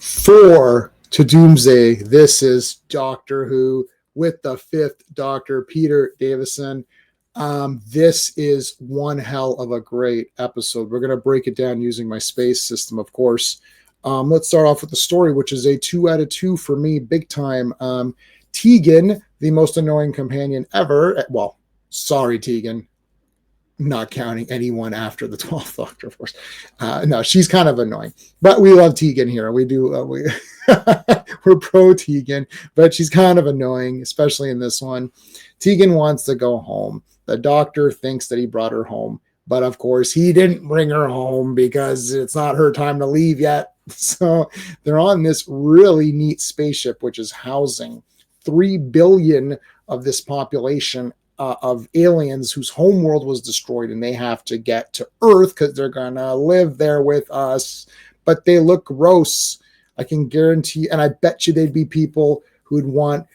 4 to Doomsday. This is Doctor Who with the 5th Doctor, Peter Davison. This is one hell of a great episode. We're going to break it down using my space system, of course. Let's start off with the story, which is a 2 out of 2 for me, big time. Tegan, the most annoying companion ever. Well, sorry, Tegan. Not counting anyone after the 12th Doctor, of course. No, she's kind of annoying. But we love Tegan here. We do. We're pro Tegan, but she's kind of annoying, especially in this one. Tegan wants to go home. The Doctor thinks that he brought her home. But, of course, he didn't bring her home because it's not her time to leave yet. So they're on this really neat spaceship, which is housing 3 billion of this population of aliens whose homeworld was destroyed, and they have to get to Earth because they're going to live there with us. But they look gross. I can guarantee, and I bet you they'd be people who'd want,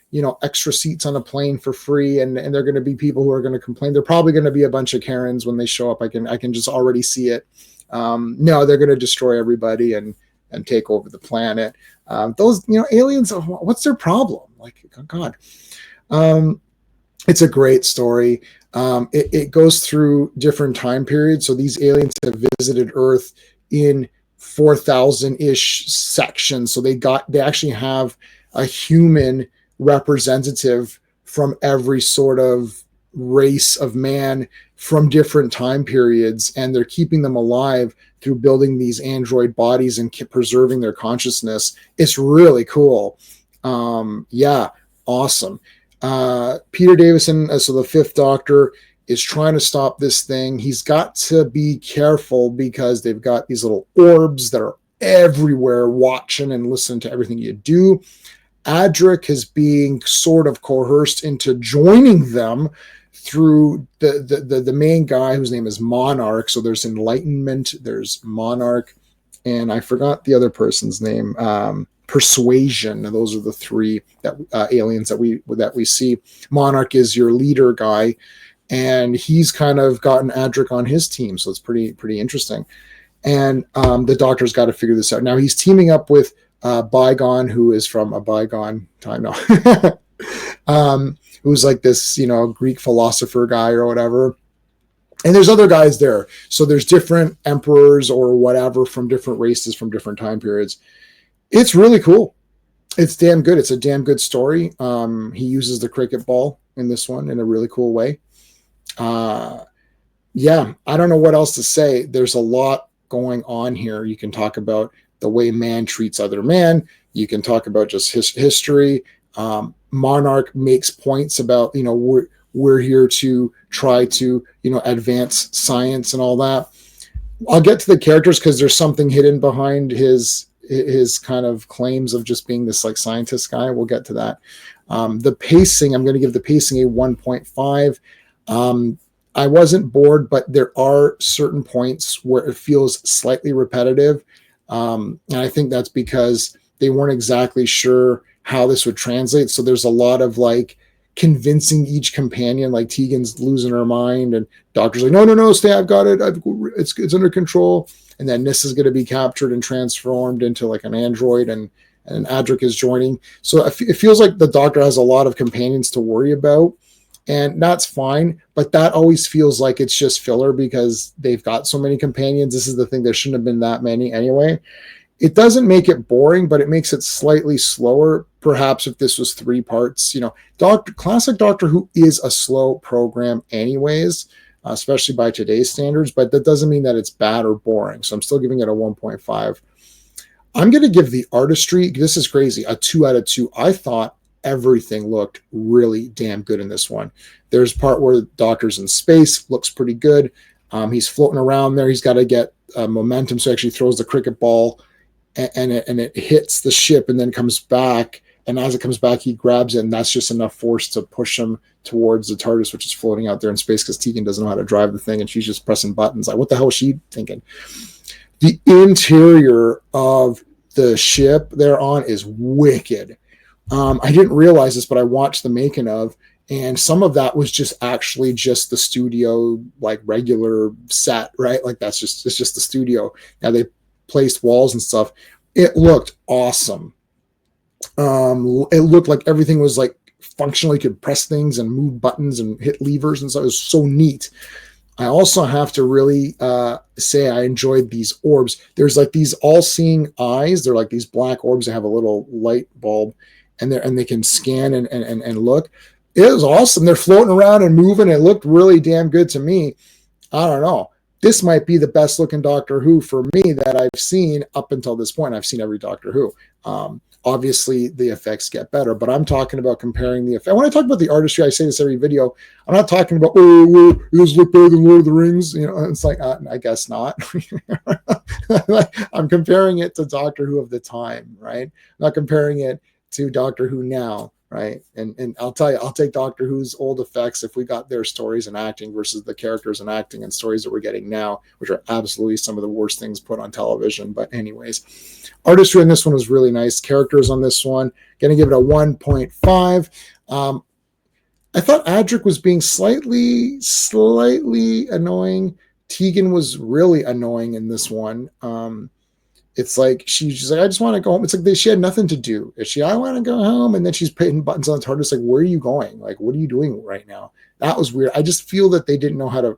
extra seats on a plane for free, and they're going to be people who are going to complain. They're probably going to be a bunch of Karens when they show up. I can just already see it. No, they're going to destroy everybody and take over the planet. Those, aliens, what's their problem? Like, God. It's a great story. It goes through different time periods. So these aliens have visited Earth in 4,000-ish sections. So they actually have a human representative from every sort of race of man from different time periods, and they're keeping them alive through building these android bodies and preserving their consciousness. It's really cool. Awesome. Peter Davison, so the 5th Doctor, is trying to stop this thing. He's got to be careful because they've got these little orbs that are everywhere watching and listening to everything you do. Adric is being sort of coerced into joining them through the main guy whose name is Monarch. So there's Enlightenment, there's Monarch, and I forgot the other person's name. Persuasion. Those are the 3 that aliens that we see. Monarch is your leader guy, and he's kind of gotten Adric on his team, so it's pretty interesting. And the Doctor's got to figure this out. Now he's teaming up with Bygone, who is from a bygone time now, who's like this Greek philosopher guy or whatever. And there's other guys there, so there's different emperors or whatever from different races from different time periods. It's really cool. It's damn good. It's a damn good story. He uses the cricket ball in this one in a really cool way. I don't know what else to say. There's a lot going on here. You can talk about the way man treats other man. You can talk about just history. Monarch makes points about, we're here to try to, advance science and all that. I'll get to the characters because there's something hidden behind his kind of claims of just being this like scientist guy. We'll get to that. The pacing, I'm going to give the pacing a 1.5. I wasn't bored, but there are certain points where it feels slightly repetitive. And I think that's because they weren't exactly sure how this would translate. So there's a lot of like convincing each companion, like Tegan's losing her mind and Doctor's like, no, stay, I've got it. It's under control. And then Nis is going to be captured and transformed into like an android, and Adric is joining. So it feels like the Doctor has a lot of companions to worry about, and that's fine. But that always feels like it's just filler because they've got so many companions. This is the thing. There shouldn't have been that many anyway. It doesn't make it boring, but it makes it slightly slower. Perhaps if this was 3 parts, classic Doctor Who is a slow program anyways, especially by today's standards, but that doesn't mean that it's bad or boring. So I'm still giving it a 1.5. I'm going to give the artistry, this is crazy, a 2 out of 2. I thought everything looked really damn good in this one. There's a part where the Doctor's in space, looks pretty good. He's floating around there. He's got to get momentum, so he actually throws the cricket ball, and it hits the ship and then comes back. And as it comes back, he grabs it, and that's just enough force to push him towards the TARDIS, which is floating out there in space because Tegan doesn't know how to drive the thing, and she's just pressing buttons. Like, what the hell is she thinking? The interior of the ship they're on is wicked. I didn't realize this, but I watched the making of, and some of that was just actually just the studio, like regular set, right? Like it's just the studio. Now they placed walls and stuff. It looked awesome. It looked like everything was like functionally could press things and move buttons and hit levers, and so it was so neat. I also have to really say I enjoyed these orbs. There's like these all-seeing eyes. They're like these black orbs that have a little light bulb, and they can scan and look. It was awesome. They're floating around and moving. It looked really damn good to me. I don't know. This might be the best looking Doctor Who for me that I've seen up until this point. I've seen every Doctor Who. Obviously, the effects get better, but I'm talking about comparing the effect. When I talk about the artistry, I say this every video. I'm not talking about, oh, it does look better than Lord of the Rings. You know, it's like, I guess not. I'm comparing it to Doctor Who of the time, right? I'm not comparing it to Doctor Who now, right? And I'll tell you, I'll take Doctor Who's old effects if we got their stories and acting versus the characters and acting and stories that we're getting now, which are absolutely some of the worst things put on television. But anyways, artistry on this one was really nice. Characters on this one, gonna give it a 1.5. I thought Adric was being slightly annoying. Tegan was really annoying in this one. It's like she's like, I just want to go home. It's like she had nothing to do. I want to go home, and then she's hitting buttons on the TARDIS. Like, where are you going? Like, what are you doing right now? That was weird. I just feel that they didn't know how to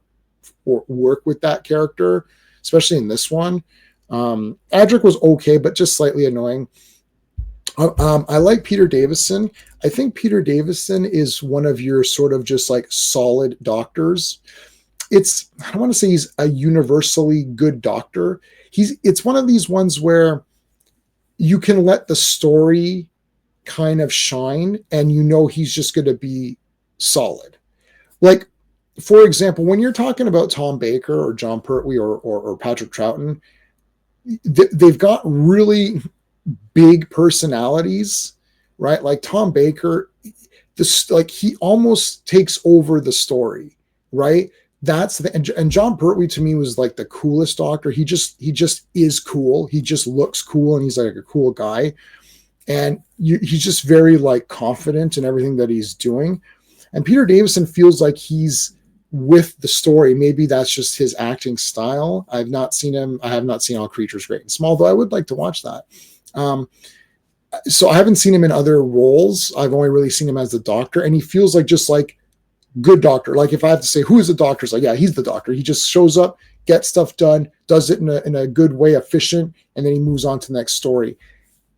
work with that character, especially in this one. Adric was okay, but just slightly annoying. I like Peter Davison. I think Peter Davison is one of your sort of just like solid doctors. I don't want to say he's a universally good doctor. It's one of these ones where you can let the story kind of shine and you know he's just going to be solid. Like, for example, when you're talking about Tom Baker or John Pertwee or Patrick Troughton, they've got really big personalities, right? Like Tom Baker, he almost takes over the story, right? And John Pertwee to me was like the coolest Doctor. He just is cool. He just looks cool, and he's like a cool guy. And he's just very like confident in everything that he's doing. And Peter Davison feels like he's with the story. Maybe that's just his acting style. I have not seen All Creatures Great and Small, though I would like to watch that. So I haven't seen him in other roles. I've only really seen him as the Doctor, and he feels like just like good Doctor. Like if I have to say who is the Doctor, it's like, yeah, he's the Doctor. He just shows up, gets stuff done, does it in a good way, efficient, and then he moves on to the next story.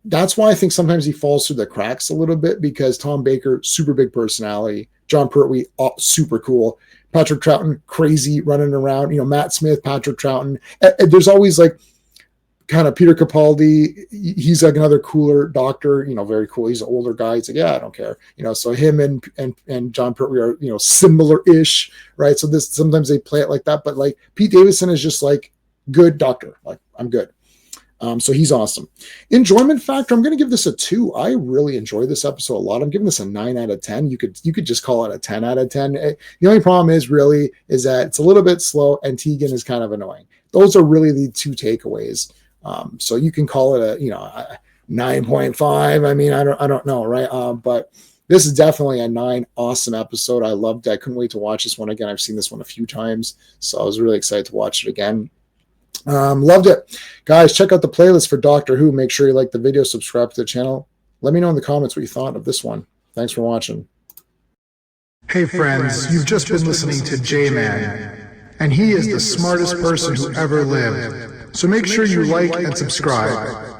That's why I think sometimes he falls through the cracks a little bit, because Tom Baker, super big personality. John Pertwee, super cool. Patrick Troughton, crazy, running around. Matt Smith, Patrick Troughton. There's always like kind of Peter Capaldi. He's like another cooler Doctor, very cool. He's an older guy. He's like, yeah, I don't care. So him and John Pertwee are, similar-ish, right? So sometimes they play it like that, but like Pete Davison is just like good Doctor. Like, I'm good. So he's awesome. Enjoyment factor, I'm going to give this a 2. I really enjoy this episode a lot. I'm giving this a 9 out of 10. You could just call it a 10 out of 10. The only problem is that it's a little bit slow, and Tegan is kind of annoying. Those are really the two takeaways. So you can call it a 9.5. I mean, I don't know, right? But this is definitely a 9. Awesome episode. I loved it. I couldn't wait to watch this one again. I've seen this one a few times, so I was really excited to watch it again. Loved it. Guys, check out the playlist for Doctor Who. Make sure you like the video, subscribe to the channel. Let me know in the comments what you thought of this one. Thanks for watching. Hey friends, you've just been listening to J-Man, and he is the smartest person who ever lived. So make sure you like and subscribe.